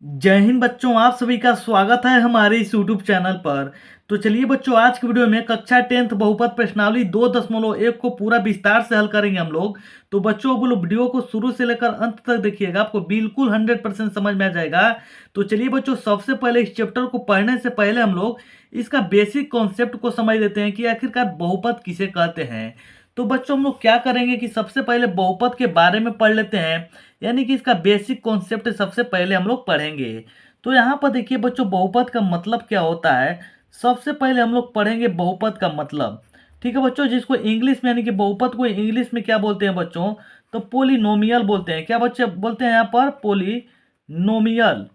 जय हिंद बच्चों, आप सभी का स्वागत है हमारे इस यूट्यूब चैनल पर। तो चलिए बच्चों, आज की वीडियो में कक्षा 10th बहुपद प्रश्नावली 2.1 को पूरा विस्तार से हल करेंगे हम लोग। तो बच्चों बोलो, वीडियो को शुरू से लेकर अंत तक देखिएगा, आपको बिल्कुल 100% समझ में आ जाएगा। तो चलिए बच्चों, सबसे पहले इस चैप्टर को पढ़ने से पहले हम लोग इसका बेसिक कॉन्सेप्ट को समझ लेते हैं कि आखिरकार बहुपद किसे कहते हैं। तो बच्चों हम लोग क्या करेंगे कि सबसे पहले बहुपद के बारे में पढ़ लेते हैं, यानी कि इसका बेसिक कॉन्सेप्ट सबसे पहले हम लोग पढ़ेंगे। तो यहाँ पर देखिए बच्चों, बहुपद का मतलब क्या होता है। सबसे पहले हम लोग पढ़ेंगे बहुपद का मतलब। ठीक है बच्चों, जिसको इंग्लिश में यानी कि बहुपद को इंग्लिश में क्या बोलते हैं बच्चों, तो पोलिनोमियल बोलते हैं। क्या बच्चे बोलते हैं यहाँ पर? पोलिनोमियल।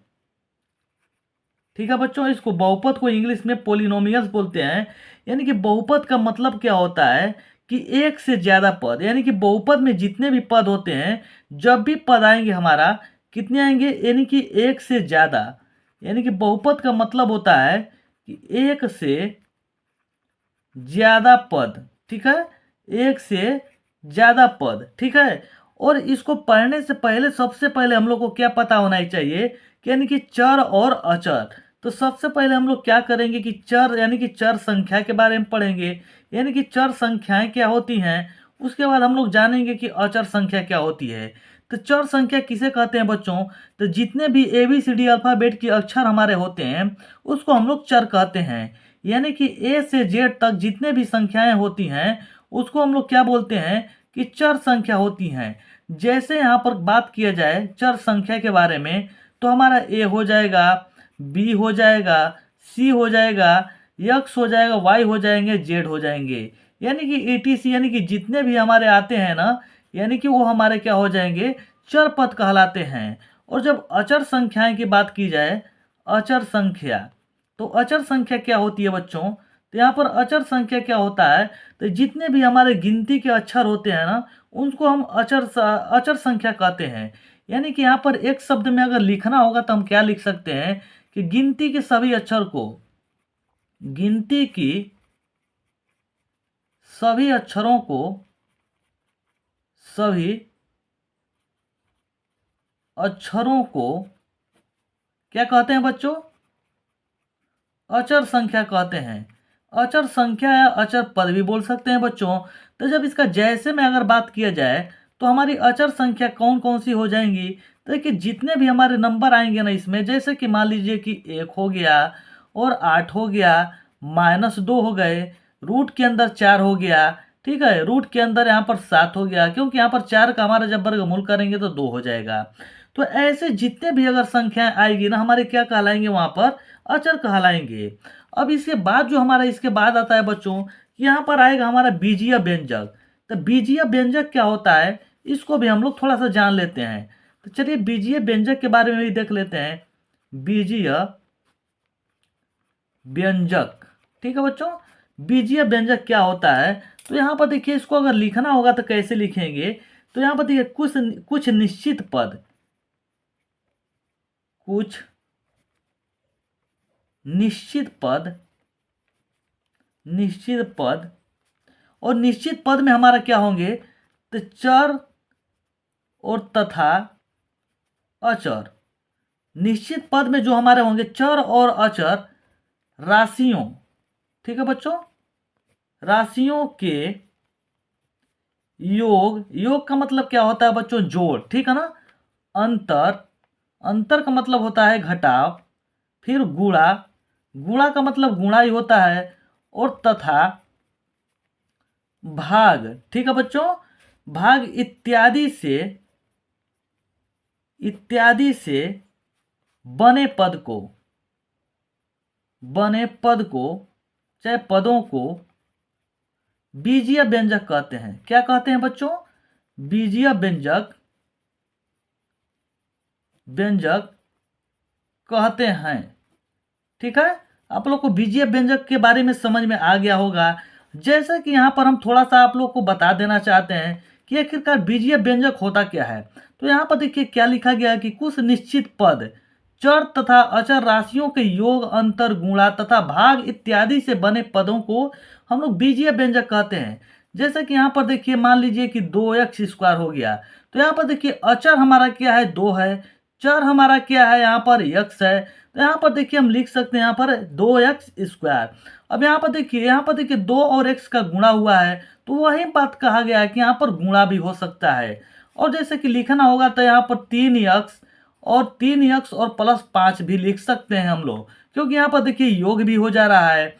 ठीक है बच्चों, इसको बहुपद को इंग्लिश में पोलिनोमियल्स बोलते हैं। यानी कि बहुपद का मतलब क्या होता है कि एक से ज्यादा पद, यानी कि बहुपद में जितने भी पद होते हैं, जब भी पद आएंगे हमारा, कितने आएंगे? यानी कि एक से ज्यादा। यानी कि बहुपद का मतलब होता है कि एक से ज्यादा पद। ठीक है, एक से ज्यादा पद। ठीक है, और इसको पढ़ने से पहले सबसे पहले हम लोग को क्या पता होना ही चाहिए कि यानी कि चर और अचर। तो सबसे पहले हम लोग क्या करेंगे कि चर यानी कि चर संख्या के बारे में पढ़ेंगे, यानी कि चर संख्याएं क्या होती हैं। उसके बाद हम लोग जानेंगे कि अचर संख्या क्या होती है। तो चर संख्या किसे कहते हैं बच्चों? तो जितने भी ABCD अल्फाबेट के अक्षर हमारे होते हैं, उसको हम लोग चर कहते हैं। यानी कि A से Z तक जितने भी संख्याएं होती हैं, उसको हम लोग क्या बोलते हैं कि चर संख्या होती हैं। जैसे यहाँ पर बात किया जाए चर संख्या के बारे में, तो हमारा A हो जाएगा, B हो जाएगा, C हो जाएगा, X हो जाएगा, Y हो जाएंगे, Z हो जाएंगे। यानी कि ETC, यानी कि जितने भी हमारे आते हैं ना, यानी कि वो हमारे क्या हो जाएंगे? चर पद कहलाते हैं। और जब अचर संख्याएं की बात की जाए, अचर संख्या, तो अचर संख्या क्या होती है बच्चों? तो यहाँ पर अचर संख्या क्या होता है, तो जितने भी हमारे गिनती के अक्षर होते हैं ना, उनको हम अचर संख्या कहते हैं। यानी कि यहाँ पर एक शब्द में अगर लिखना होगा तो हम क्या लिख सकते हैं कि गिनती के सभी अक्षर को, गिनती की सभी अक्षरों को, सभी अक्षरों को क्या कहते हैं बच्चों? अचर संख्या कहते हैं। अचर संख्या या अचर पद भी बोल सकते हैं बच्चों। तो जब इसका जैसे में अगर बात किया जाए, तो हमारी अचर संख्या कौन कौन सी हो जाएंगी? तो देखिए, जितने भी हमारे नंबर आएंगे ना इसमें, जैसे कि मान लीजिए कि 1 हो गया, और 8 हो गया, -2 हो गए, रूट के अंदर 4 हो गया। ठीक है, रूट के अंदर यहाँ पर 7 हो गया, क्योंकि यहाँ पर 4 का हमारा जब वर्गमूल करेंगे तो 2 हो जाएगा। तो ऐसे जितने भी अगर संख्याएं आएगी ना, हमारे क्या कहलाएंगे वहां पर? अचर कहलाएंगे। अब इसके बाद जो हमारा इसके बाद आता है बच्चों, यहाँ पर आएगा हमारा बीजीय व्यंजक। तो बीजीय व्यंजक क्या होता है, इसको भी हम लोग थोड़ा सा जान लेते हैं। तो चलिए बीजीय व्यंजक के बारे में भी देख लेते हैं। बीजीय व्यंजक, ठीक है बच्चों, बीजीय व्यंजक क्या होता है? तो यहाँ पर देखिए, इसको अगर लिखना होगा तो कैसे लिखेंगे? तो यहाँ पर देखिए, कुछ कुछ निश्चित पद, कुछ निश्चित पद, निश्चित पद, और निश्चित पद में हमारा क्या होंगे? तो चर और तथा अचर। निश्चित पद में जो हमारे होंगे चर और अचर, राशियों। ठीक है बच्चों, राशियों के योग। योग का मतलब क्या होता है बच्चों? जोड़। ठीक है ना। अंतर, अंतर का मतलब होता है घटाव। फिर गुणा, गुणा का मतलब गुणा ही होता है। और तथा भाग। ठीक है बच्चों, भाग इत्यादि से, इत्यादि से बने पद को, बने पद को, चाहे पदों को बीजीय व्यंजक कहते हैं। क्या कहते हैं बच्चों? बीजीय व्यंजक, व्यंजक कहते हैं। ठीक है, आप लोग को बीजीय व्यंजक के बारे में समझ में आ गया होगा। जैसा कि यहाँ पर हम थोड़ा सा आप लोग को बता देना चाहते हैं कि आखिरकार बीजीय व्यंजक होता क्या है। तो यहाँ पर देखिए क्या लिखा गया है कि कुछ निश्चित पद, चर तथा अचर राशियों के योग, अंतर, गुणा तथा भाग इत्यादि से बने पदों को हम लोग बीजीय व्यंजक कहते हैं। जैसे कि यहाँ पर देखिए, मान लीजिए कि 2x² हो गया, तो यहाँ पर देखिए अचर हमारा क्या है? 2 है। चर हमारा क्या है, यहाँ पर x है, तो यहाँ पर देखिए हम लिख सकते हैं यहाँ पर 2x²। अब यहाँ पर देखिए, दो और x का गुणा हुआ है, तो वही बात कहा गया है कि यहाँ पर गुणा भी हो सकता है। और जैसे कि लिखना होगा तो यहाँ पर 3x और प्लस 5 भी लिख सकते हैं हम लोग, क्योंकि यहाँ पर देखिए योग भी हो जा रहा है।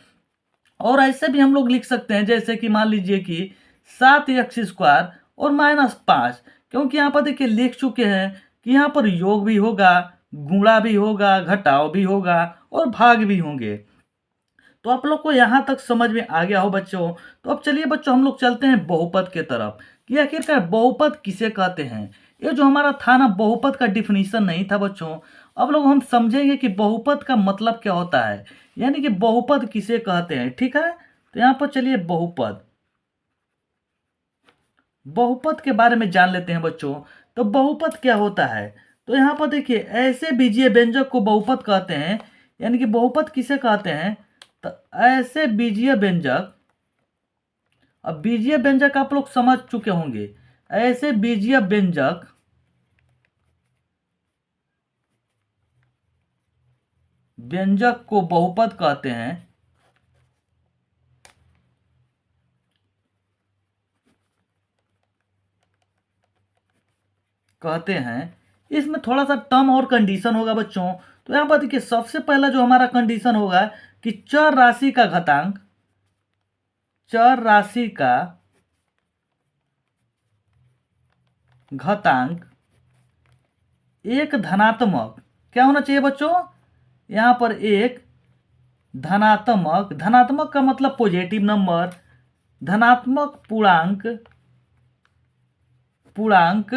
और ऐसे भी हम लोग लिख सकते हैं, जैसे कि मान लीजिए कि 7x² और -5, क्योंकि यहाँ पर देखिए लिख चुके हैं कि यहाँ पर योग भी होगा, गुणा भी होगा, घटाव भी होगा और भाग भी होंगे। तो आप लोग को यहाँ तक समझ में आ गया हो बच्चों। तो अब चलिए बच्चों, हम लोग चलते हैं बहुपद के तरफ कि आखिरकार बहुपद किसे कहते हैं। ये जो हमारा था ना, बहुपद का डिफिनीशन नहीं था बच्चों। अब लोग हम समझेंगे कि बहुपद का मतलब क्या होता है, यानी कि बहुपद किसे कहते हैं। ठीक है, तो यहाँ पर चलिए बहुपद के बारे में जान लेते हैं बच्चों। तो बहुपद क्या होता है, तो यहाँ पर देखिए ऐसे बीजीय व्यंजक को बहुपद कहते हैं, यानी कि बहुपद किसे कहते हैं, तो ऐसे बीजीय व्यंजक। अब बीजीय व्यंजक आप लोग समझ चुके होंगे, ऐसे बीजीय व्यंजक को बहुपद कहते हैं। इसमें थोड़ा सा टर्म और कंडीशन होगा बच्चों। तो यहाँ पर देखिए सबसे पहला जो हमारा कंडीशन होगा कि चर राशि का घातांक एक धनात्मक क्या होना चाहिए बच्चों, यहाँ पर एक धनात्मक का मतलब पॉजिटिव नंबर, धनात्मक पूर्णांक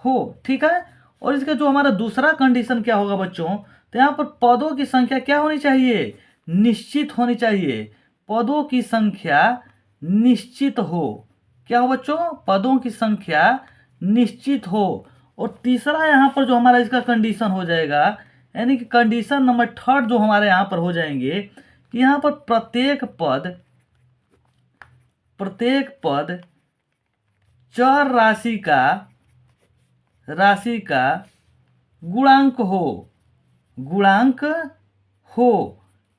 हो। ठीक है, और इसका जो हमारा दूसरा कंडीशन क्या होगा बच्चों, तो यहाँ पर पदों की संख्या क्या होनी चाहिए, निश्चित होनी चाहिए। पदों की संख्या निश्चित हो। क्या हो बच्चों, पदों की संख्या निश्चित हो। और तीसरा यहाँ पर जो हमारा इसका कंडीशन हो जाएगा, यानी कि कंडीशन नंबर 3 जो हमारे यहाँ पर हो जाएंगे कि यहाँ पर प्रत्येक पद चर राशि का गुणांक हो।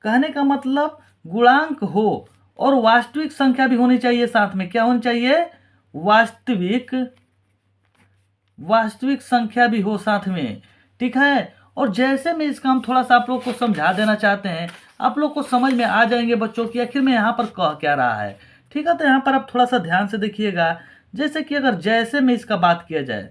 कहने का मतलब गुणांक हो, और वास्तविक संख्या भी होनी चाहिए साथ में। क्या होनी चाहिए, वास्तविक संख्या भी हो साथ में। ठीक है, और जैसे में इसका हम थोड़ा सा आप लोग को समझा देना चाहते हैं, आप लोग को समझ में आ जाएंगे बच्चों कि आखिर में यहाँ पर कह क्या रहा है। ठीक है, तो यहाँ पर आप थोड़ा सा ध्यान से देखिएगा। जैसे कि अगर जैसे में इसका बात किया जाए,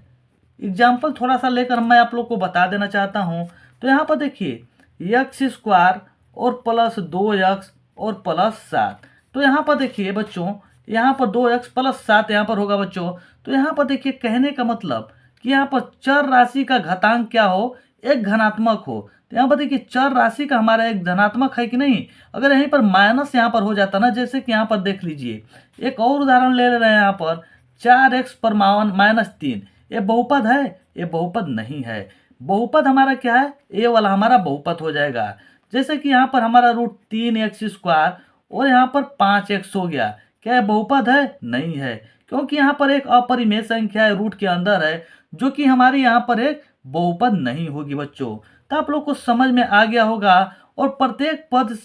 एग्जाम्पल थोड़ा सा लेकर मैं आप लोग को बता देना चाहता हूँ। तो यहाँ पर देखिए x² और +2x और +7। तो यहाँ पर देखिए बच्चों, यहाँ पर 2x + 7 यहाँ पर होगा बच्चों। तो यहाँ पर देखिए कहने का मतलब कि यहाँ पर चर राशि का घातांक क्या हो, एक धनात्मक हो। तो यहाँ पर देखिए चर राशि का हमारा एक धनात्मक है कि नहीं। अगर यहीं पर माइनस यहाँ पर हो जाता ना, जैसे कि यहाँ पर देख लीजिए, एक और उदाहरण ले रहे हैं यहाँ पर 4x पर -3, ये बहुपद है, ये बहुपद नहीं है। बहुपद हमारा क्या है, ये वाला हमारा बहुपद हो जाएगा। जैसे कि यहाँ पर हमारा √3x² और यहाँ पर 5x हो गया, क्या ये बहुपद है, नहीं है, क्योंकि यहाँ पर एक अपरिमेय संख्या है, रूट के अंदर है, जो कि हमारी यहाँ पर एक बहुपद नहीं होगी बच्चों। तो आप लोग को समझ में आ गया होगा। और प्रत्येक पद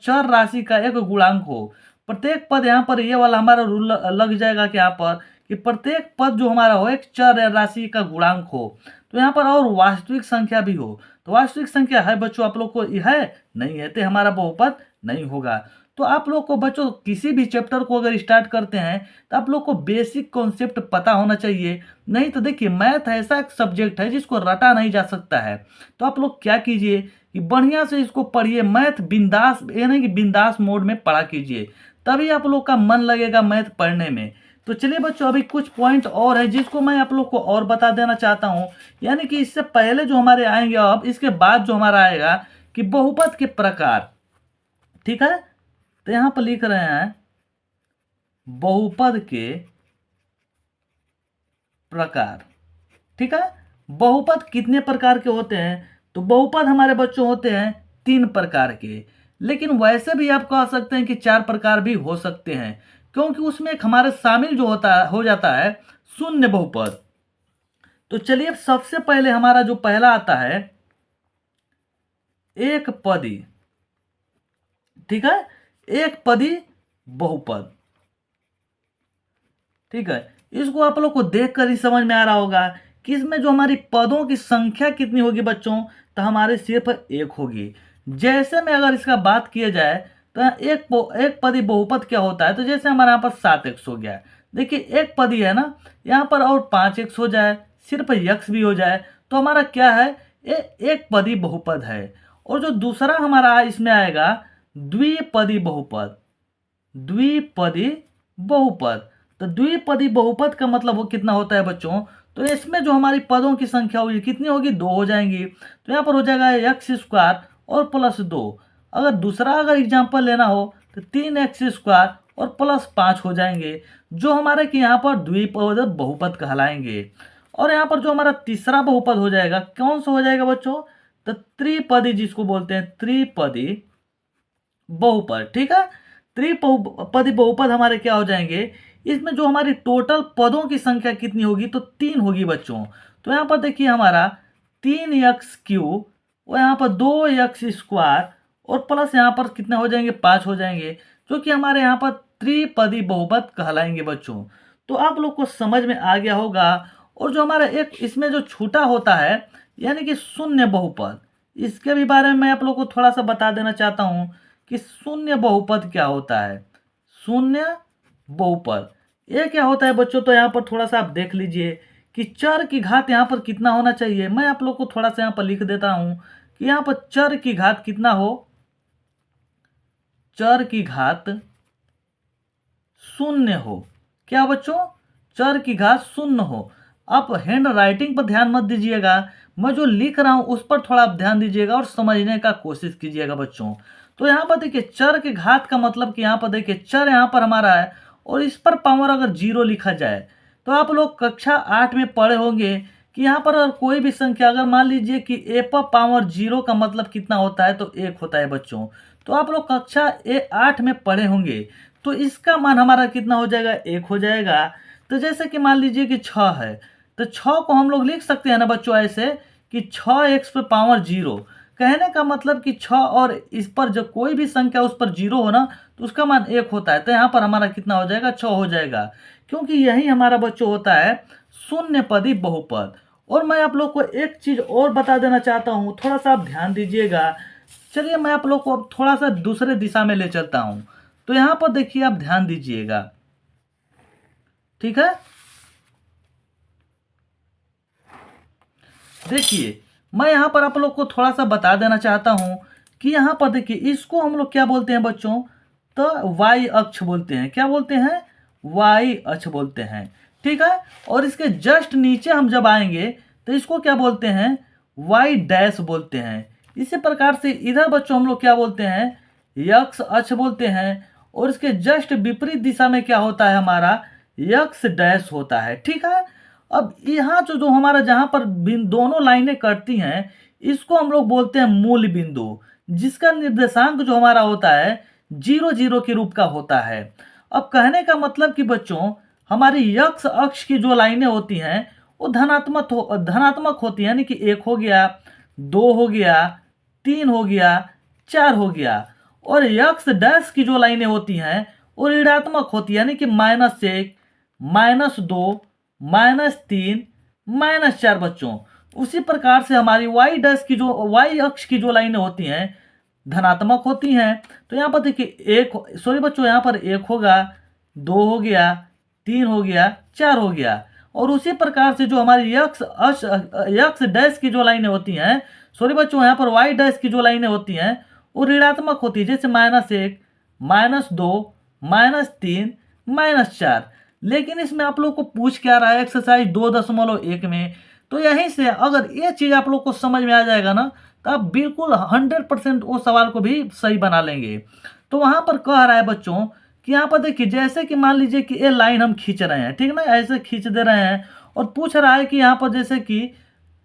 चर राशि का एक गुणांक हो। प्रत्येक पद यहाँ पर ये वाला हमारा रूल लग जाएगा कि यहाँ पर कि प्रत्येक पद जो हमारा हो एक चर राशि का गुणांक हो। तो यहाँ पर और वास्तविक संख्या भी हो। तो वास्तविक संख्या है बच्चों, आप लोग को है नहीं है, तो हमारा बहुपद नहीं होगा। तो आप लोग को बच्चों किसी भी चैप्टर को अगर स्टार्ट करते हैं तो आप लोग को बेसिक कॉन्सेप्ट पता होना चाहिए। नहीं तो देखिए मैथ ऐसा एक सब्जेक्ट है जिसको रटा नहीं जा सकता है। तो आप लोग क्या कीजिए कि बढ़िया से इसको पढ़िए, मैथ बिंदास, ये नहीं कि बिंदास मोड में पढ़ा कीजिए, तभी आप लोग का मन लगेगा मैथ पढ़ने में। तो चलिए बच्चों, अभी कुछ पॉइंट और है जिसको मैं आप लोग को और बता देना चाहता हूं। यानी कि इससे पहले जो हमारे आएंगे, अब इसके बाद जो हमारा आएगा कि बहुपद के प्रकार। ठीक है, तो यहां पर लिख रहे हैं बहुपद के प्रकार। ठीक है, बहुपद कितने प्रकार के होते हैं, तो बहुपद हमारे बच्चों होते हैं 3 प्रकार के। लेकिन वैसे भी आप कह सकते हैं कि 4 प्रकार भी हो सकते हैं, क्योंकि उसमें एक हमारे शामिल जो हो जाता है शून्य बहुपद। तो चलिए अब सबसे पहले हमारा जो पहला आता है एक पदी, ठीक है, एक पदी बहुपद, ठीक है। इसको आप लोग को देखकर ही समझ में आ रहा होगा कि इसमें जो हमारी पदों की संख्या कितनी होगी बच्चों, तो हमारे सिर्फ एक होगी। जैसे में अगर इसका बात किया जाए तो एक पदी बहुपद क्या होता है, तो जैसे हमारे यहाँ पर 7x हो गया, देखिए एक पदी है ना, यहाँ पर और 5x हो जाए, सिर्फ x भी हो जाए, तो हमारा क्या है, एक पदी बहुपद है। और जो दूसरा हमारा इसमें आएगा द्विपदी बहुपद, द्विपदी बहुपद। तो द्विपदी बहुपद का मतलब वो कितना होता है बच्चों, तो इसमें जो हमारी पदों की संख्या होगी कितनी होगी, 2 हो जाएंगी। तो यहाँ पर हो जाएगा एक्स स्क्वायर और प्लस 2। अगर दूसरा अगर एग्जाम्पल लेना हो तो 3x स्क्वायर और प्लस 5 हो जाएंगे, जो हमारे कि यहाँ पर द्विपद बहुपद कहलाएंगे। और यहाँ पर जो हमारा तीसरा बहुपद हो जाएगा, कौन सा हो जाएगा बच्चों, तो त्रिपदी, जिसको बोलते हैं त्रिपदी बहुपद, ठीक है। त्रिपदी बहुपद हमारे क्या हो जाएंगे, इसमें जो हमारी टोटल पदों की संख्या कितनी होगी, तो 3 होगी बच्चों। तो यहाँ पर देखिए हमारा 3x³ और यहाँ पर 2x स्क्वायर और प्लस यहाँ पर कितने हो जाएंगे, 5 हो जाएंगे, जो कि हमारे यहाँ पर त्रिपदी बहुपद कहलाएंगे बच्चों। तो आप लोग को समझ में आ गया होगा। और जो हमारा एक इसमें जो छूटा होता है यानी कि शून्य बहुपद, इसके भी बारे में मैं आप लोग को थोड़ा सा बता देना चाहता हूँ कि शून्य बहुपद क्या होता है। शून्य बहुपद ये क्या होता है बच्चों, तो यहाँ पर थोड़ा सा आप देख लीजिए कि चर की घात यहाँ पर कितना होना चाहिए। मैं आप लोग को थोड़ा सा यहाँ पर लिख देता हूँ कि यहाँ पर चर की घात कितना हो, चर की घात शून्य हो। क्या बच्चों, चर की घात शून्य हो। आप हैंड राइटिंग पर ध्यान मत दीजिएगा, मैं जो लिख रहा हूं उस पर थोड़ा आप ध्यान दीजिएगा और समझने का कोशिश कीजिएगा बच्चों। तो यहाँ पर देखिए चर के घात का मतलब कि यहाँ पर देखिए चर यहाँ पर हमारा है और इस पर पावर अगर 0 लिखा जाए, तो आप लोग कक्षा 8 में पढ़े होंगे कि यहाँ पर अगर कोई भी संख्या अगर मान लीजिए कि a पर पावर 0 का मतलब कितना होता है, तो 1 होता है बच्चों। तो आप लोग कक्षा 8 में पढ़े होंगे, तो इसका मान हमारा कितना हो जाएगा, 1 हो जाएगा। तो जैसे कि मान लीजिए कि 6 है, तो 6 को हम लोग लिख सकते हैं ना बच्चों ऐसे कि 6x पे पावर 0। कहने का मतलब कि 6 और इस पर जब कोई भी संख्या उस पर 0 हो ना, तो उसका मान 1 होता है। तो यहाँ पर हमारा कितना हो जाएगा, 6 हो जाएगा, क्योंकि यही हमारा बच्चों होता है शून्य पदी बहुपद। और मैं आप लोग को एक चीज और बता देना चाहता हूँ, थोड़ा सा आप ध्यान दीजिएगा। चलिए मैं आप लोग को अब थोड़ा सा दूसरे दिशा में ले चलता हूँ। तो यहाँ पर देखिए आप ध्यान दीजिएगा, ठीक है। देखिए मैं यहाँ पर आप लोग को थोड़ा सा बता देना चाहता हूँ कि यहाँ पर देखिए इसको हम लोग क्या बोलते हैं बच्चों, तो वाई अक्ष बोलते हैं। क्या बोलते हैं, वाई अक्ष बोलते हैं, ठीक है। और इसके जस्ट नीचे हम जब आएंगे तो इसको क्या बोलते हैं, वाई डैश बोलते हैं। इसी प्रकार से इधर बच्चों हम लोग क्या बोलते हैं, यक्स अक्ष बोलते हैं। और इसके जस्ट विपरीत दिशा में क्या होता है, हमारा यक्स डैश होता है, ठीक है। अब यहाँ जो हमारा जहाँ पर दोनों लाइनें कटती हैं, इसको हम लोग बोलते हैं मूल बिंदु, जिसका निर्देशांक जो हमारा होता है 0 0 के रूप का होता है। अब कहने का मतलब कि बच्चों हमारी यक्स अक्ष की जो लाइनें होती हैं वो धनात्मक होती हैं, यानी कि 1 हो गया, 2 हो गया, 3 हो गया, 4 हो गया। और यक्स डैश की जो लाइनें होती हैं वो ऋणात्मक होती है, यानी कि -1, -2, -3, -4 बच्चों। उसी प्रकार से हमारी वाई डैश की जो वाई अक्ष की जो लाइनें होती हैं धनात्मक होती हैं। तो यहाँ पर देखिए बच्चों यहाँ पर 1 होगा, 2 हो गया, 3 हो गया, 4 हो गया। और उसी प्रकार से जो हमारी यक्स डैश की जो लाइनें होती हैं, बच्चों यहाँ पर वाई डैश की जो लाइनें होती हैं वो ऋणात्मक होती है, जैसे -1, -2, -3, -4। लेकिन इसमें आप लोग को पूछ क्या रहा है एक्सरसाइज 2.1 में। तो यहीं से अगर ये चीज़ आप लोग को समझ में आ जाएगा ना, तो आप बिल्कुल 100% वो सवाल को भी सही बना लेंगे। तो वहाँ पर कह रहा है बच्चों कि यहाँ पर देखिए जैसे कि मान लीजिए कि ये लाइन हम खींच रहे हैं, ठीक ना, ऐसे खींच दे रहे हैं और पूछ रहा है कि यहाँ पर जैसे कि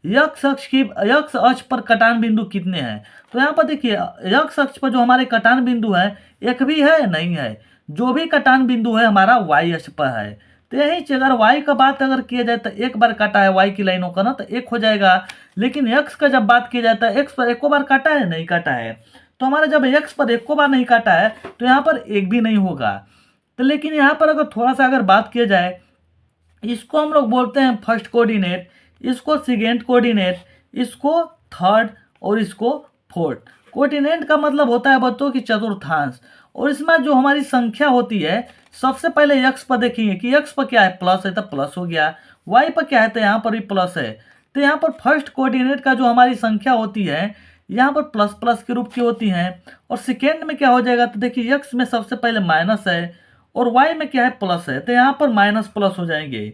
यक्स अक्ष पर कटान बिंदु कितने हैं। तो यहाँ पर देखिए यक्स अक्ष पर जो हमारे कटान बिंदु है एक भी है, नहीं है। जो भी कटान बिंदु है हमारा वाई अक्ष पर है। तो यही चीज़ अगर y का बात अगर किया जाए तो एक बार काटा है y की लाइनों का ना, तो एक हो जाएगा। लेकिन x का जब बात की जाता है x पर एको बार काटा है, नहीं काटा है। तो हमारा जब x पर एको बार नहीं काटा है तो यहाँ पर एक भी नहीं होगा। तो लेकिन यहाँ पर अगर थोड़ा सा अगर बात किया जाए, इसको हम लोग बोलते हैं फर्स्ट कोऑर्डिनेट, इसको सेकेंड कोऑर्डिनेट, इसको थर्ड और इसको फोर्थ। कोऑर्डिनेट का मतलब होता है बच्चों की चतुर्थांश। और इसमें जो हमारी संख्या होती है, सबसे पहले x पर देखेंगे कि x पर क्या है, प्लस है तो प्लस हो गया, y पर क्या है तो यहाँ पर भी प्लस है। तो यहाँ पर फर्स्ट कोऑर्डिनेट का जो हमारी संख्या होती है यहाँ पर प्लस प्लस के रूप की होती हैं। और सेकेंड में क्या हो जाएगा, तो देखिए x में सबसे पहले माइनस है और y में क्या है, प्लस है, तो यहाँ पर माइनस प्लस हो जाएंगे।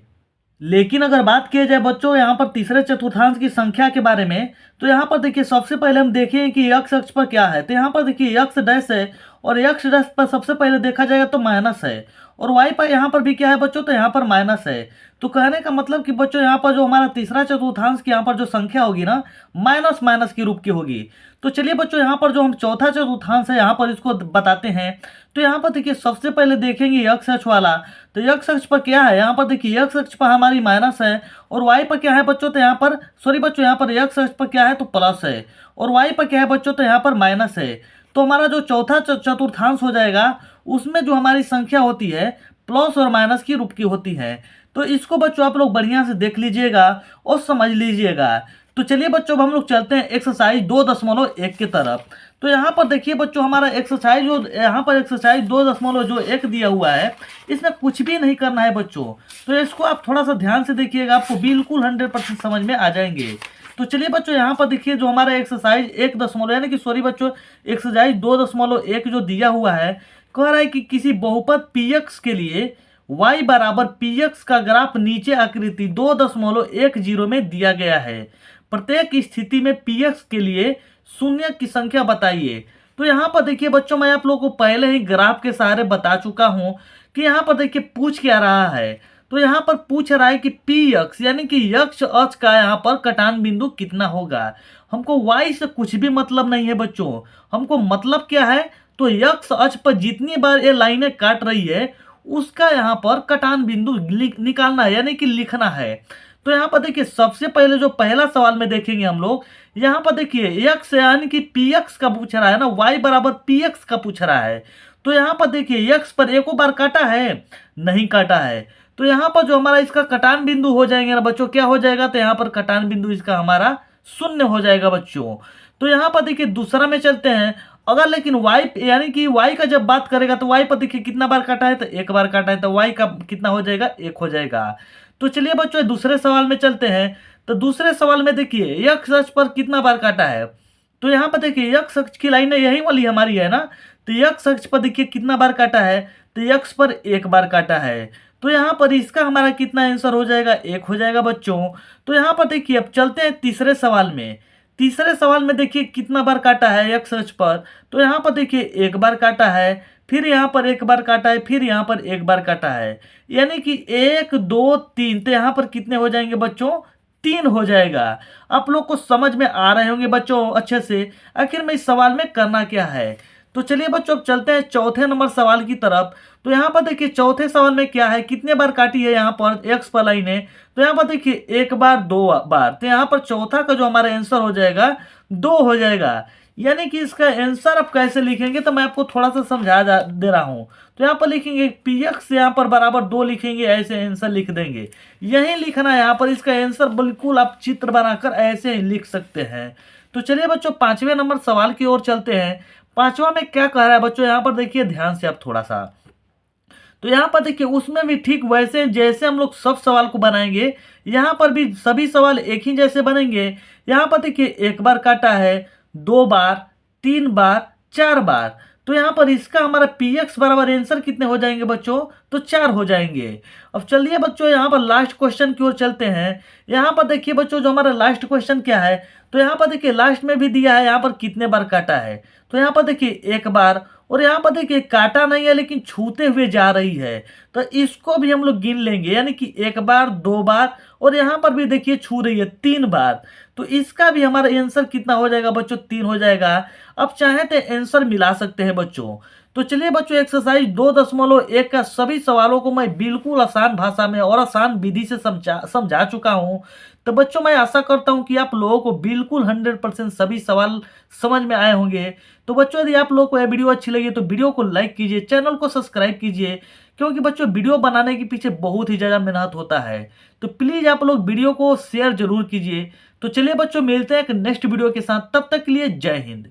लेकिन अगर बात की जाए बच्चों यहाँ पर तीसरे चतुर्थांश की संख्या के बारे में, तो यहाँ पर देखिए सबसे पहले हम देखें कि x अक्ष पर क्या है। तो यहाँ पर देखिए x डैश है और x डैश पर सबसे पहले देखा जाएगा तो माइनस है, और y पर यहाँ पर भी क्या है बच्चों, तो यहाँ पर माइनस है। तो कहने का मतलब कि बच्चों यहाँ पर जो हमारा तीसरा चतुर्थांश की यहाँ पर जो संख्या होगी ना, माइनस माइनस की रूप की होगी। तो चलिए बच्चों यहाँ पर जो हम चौथा चतुर्थांश है यहाँ पर इसको बताते हैं। तो यहाँ पर देखिए सबसे पहले देखेंगे x अक्ष वाला। तो x अक्ष पर क्या है, यहाँ पर देखिए x अक्ष पर हमारी माइनस है और y पर क्या है बच्चों, तो यहाँ पर सॉरी बच्चों यहाँ पर x अक्ष पर क्या है तो प्लस है और y पर क्या है बच्चों, तो यहाँ पर माइनस है। तो हमारा जो चौथा चतुर्थांश हो जाएगा उसमें जो हमारी संख्या होती है प्लस और माइनस की रूप की होती है। तो इसको बच्चों आप लोग बढ़िया से देख लीजिएगा और समझ लीजिएगा। तो चलिए बच्चों अब हम लोग चलते हैं एक्सरसाइज 2.1 की तरफ। तो यहाँ पर देखिए बच्चों हमारा एक्सरसाइज जो यहाँ पर एक्सरसाइज 2.1 दिया हुआ है, इसमें कुछ भी नहीं करना है बच्चों। तो इसको आप थोड़ा सा ध्यान से देखिएगा, आपको बिल्कुल 100% समझ में आ जाएंगे। तो चलिए बच्चों यहाँ पर देखिए जो हमारा एक्सरसाइज 1 यानी कि सॉरी बच्चों एक्सरसाइज 2.1 जो दिया हुआ है, कह रहा है कि किसी बहुपद px के लिए y बराबर px का ग्राफ नीचे आकृति 2.10 में दिया गया है। प्रत्येक स्थिति में px के लिए शून्य की संख्या बताइए। तो यहाँ पर देखिए बच्चों मैं आप लोगों को पहले ही ग्राफ के सहारे बता चुका हूँ कि यहाँ पर देखिए पूछ क्या रहा है। तो यहाँ पर पूछ रहा है कि px यानी कि x अक्ष का यहाँ पर कटान बिंदु कितना होगा। हमको y से कुछ भी मतलब नहीं है बच्चों, हमको मतलब क्या है, तो x अक्ष पर जितनी बार ये लाइनें काट रही है उसका यहाँ पर कटान बिंदु निकालना है, यानी कि लिखना है। तो यहाँ पर देखिए सबसे पहले जो पहला सवाल में देखेंगे हम लोग, यहाँ पर देखिए x यानी कि px का पूछ रहा है ना, y बराबर px का पूछ रहा है। तो यहाँ पर देखिए x पर एको बार काटा है, नहीं काटा है। तो यहाँ पर जो हमारा इसका कटान बिंदु हो जाएंगे ना बच्चों, क्या हो जाएगा, तो यहाँ पर कटान बिंदु इसका हमारा शून्य हो जाएगा बच्चों। तो यहाँ पर देखिए दूसरा में चलते हैं। अगर लेकिन y यानी कि y का जब बात करेगा तो y पर देखिए कितना बार काटा है, तो एक बार काटा है, तो y का कितना हो जाएगा, एक हो जाएगा। तो चलिए बच्चों दूसरे सवाल में चलते हैं। तो दूसरे सवाल में देखिए x अक्ष पर कितना बार काटा है। तो यहाँ पर देखिए x अक्ष की लाइन यही वाली हमारी है ना, तो x अक्ष पर देखिए कितना बार काटा है, तो x पर एक बार काटा है। तो यहाँ पर इसका हमारा कितना आंसर हो जाएगा, एक हो जाएगा बच्चों। तो यहाँ पर देखिए अब चलते हैं तीसरे सवाल में। तीसरे सवाल में देखिए कितना बार काटा है x अक्ष पर। तो यहाँ पर देखिए एक बार काटा है, फिर यहाँ पर एक बार काटा है, फिर यहाँ पर एक बार काटा है, यानी कि 1 2 3। तो यहाँ पर कितने हो जाएंगे बच्चों, 3 हो जाएगा। आप लोग को समझ में आ रहे होंगे बच्चों अच्छे से आखिर में इस सवाल में करना क्या है। तो चलिए बच्चों अब चलते हैं चौथे नंबर सवाल की तरफ। तो यहाँ पर देखिए चौथे सवाल में क्या है, कितने बार काटी है यहाँ पर x पर लाइन है। तो यहाँ पर देखिए एक बार दो बार, तो यहाँ पर चौथा का जो हमारा आंसर हो जाएगा 2 हो जाएगा। यानी कि इसका आंसर आप कैसे लिखेंगे, तो मैं आपको थोड़ा सा समझा दे रहा हूँ। तो यहाँ पर लिखेंगे px यहाँ पर बराबर 2 लिखेंगे, ऐसे आंसर लिख देंगे। यही लिखना है यहाँ पर, इसका आंसर बिल्कुल आप चित्र बनाकर ऐसे ही लिख सकते हैं। तो चलिए बच्चों पांचवें नंबर सवाल की ओर चलते हैं। पांचवा में क्या कह रहा है बच्चों, यहाँ पर देखिए ध्यान से आप थोड़ा सा। तो यहाँ पर देखिए उसमें भी ठीक वैसे जैसे हम लोग सब सवाल को बनाएंगे, यहाँ पर भी सभी सवाल एक ही जैसे बनेंगे। यहाँ पर देखिए एक बार काटा है, 2 बार, 3 बार, 4 बार। तो यहाँ पर इसका हमारा px बराबर आंसर कितने हो जाएंगे बच्चों, तो 4 हो जाएंगे। अब चलिए बच्चों यहाँ पर लास्ट क्वेश्चन की ओर चलते हैं। यहाँ पर देखिए बच्चों जो हमारा लास्ट क्वेश्चन क्या है, तो यहाँ पर देखिए लास्ट में भी दिया है यहाँ पर कितने बार काटा है। तो यहाँ पर देखिए एक बार और यहाँ पर देखिए काटा नहीं है लेकिन छूते हुए जा रही है, तो इसको भी हम लोग गिन लेंगे, यानी कि 1 बार, 2 बार और यहाँ पर भी देखिए छू रही है 3 बार। तो इसका भी हमारा आंसर कितना हो जाएगा बच्चों? 3 हो जाएगा। अब चाहे तो आंसर मिला सकते हैं बच्चों। तो चलिए बच्चों, एक्सरसाइज 2.1 का सभी सवालों को मैं बिल्कुल आसान भाषा में और आसान विधि से समझा चुका हूँ। तो बच्चों, मैं आशा करता हूँ कि आप लोगों को बिल्कुल 100% सभी सवाल समझ में आए होंगे। तो बच्चों, यदि आप लोगों को यह वीडियो अच्छी लगी तो वीडियो को लाइक कीजिए, चैनल को सब्सक्राइब कीजिए, क्योंकि बच्चों वीडियो बनाने के पीछे बहुत ही ज़्यादा मेहनत होता है। तो प्लीज़ आप लोग वीडियो को शेयर जरूर कीजिए। तो चलिए बच्चों, मिलते हैं एक नेक्स्ट वीडियो के साथ, तब तक के लिए जय हिंद।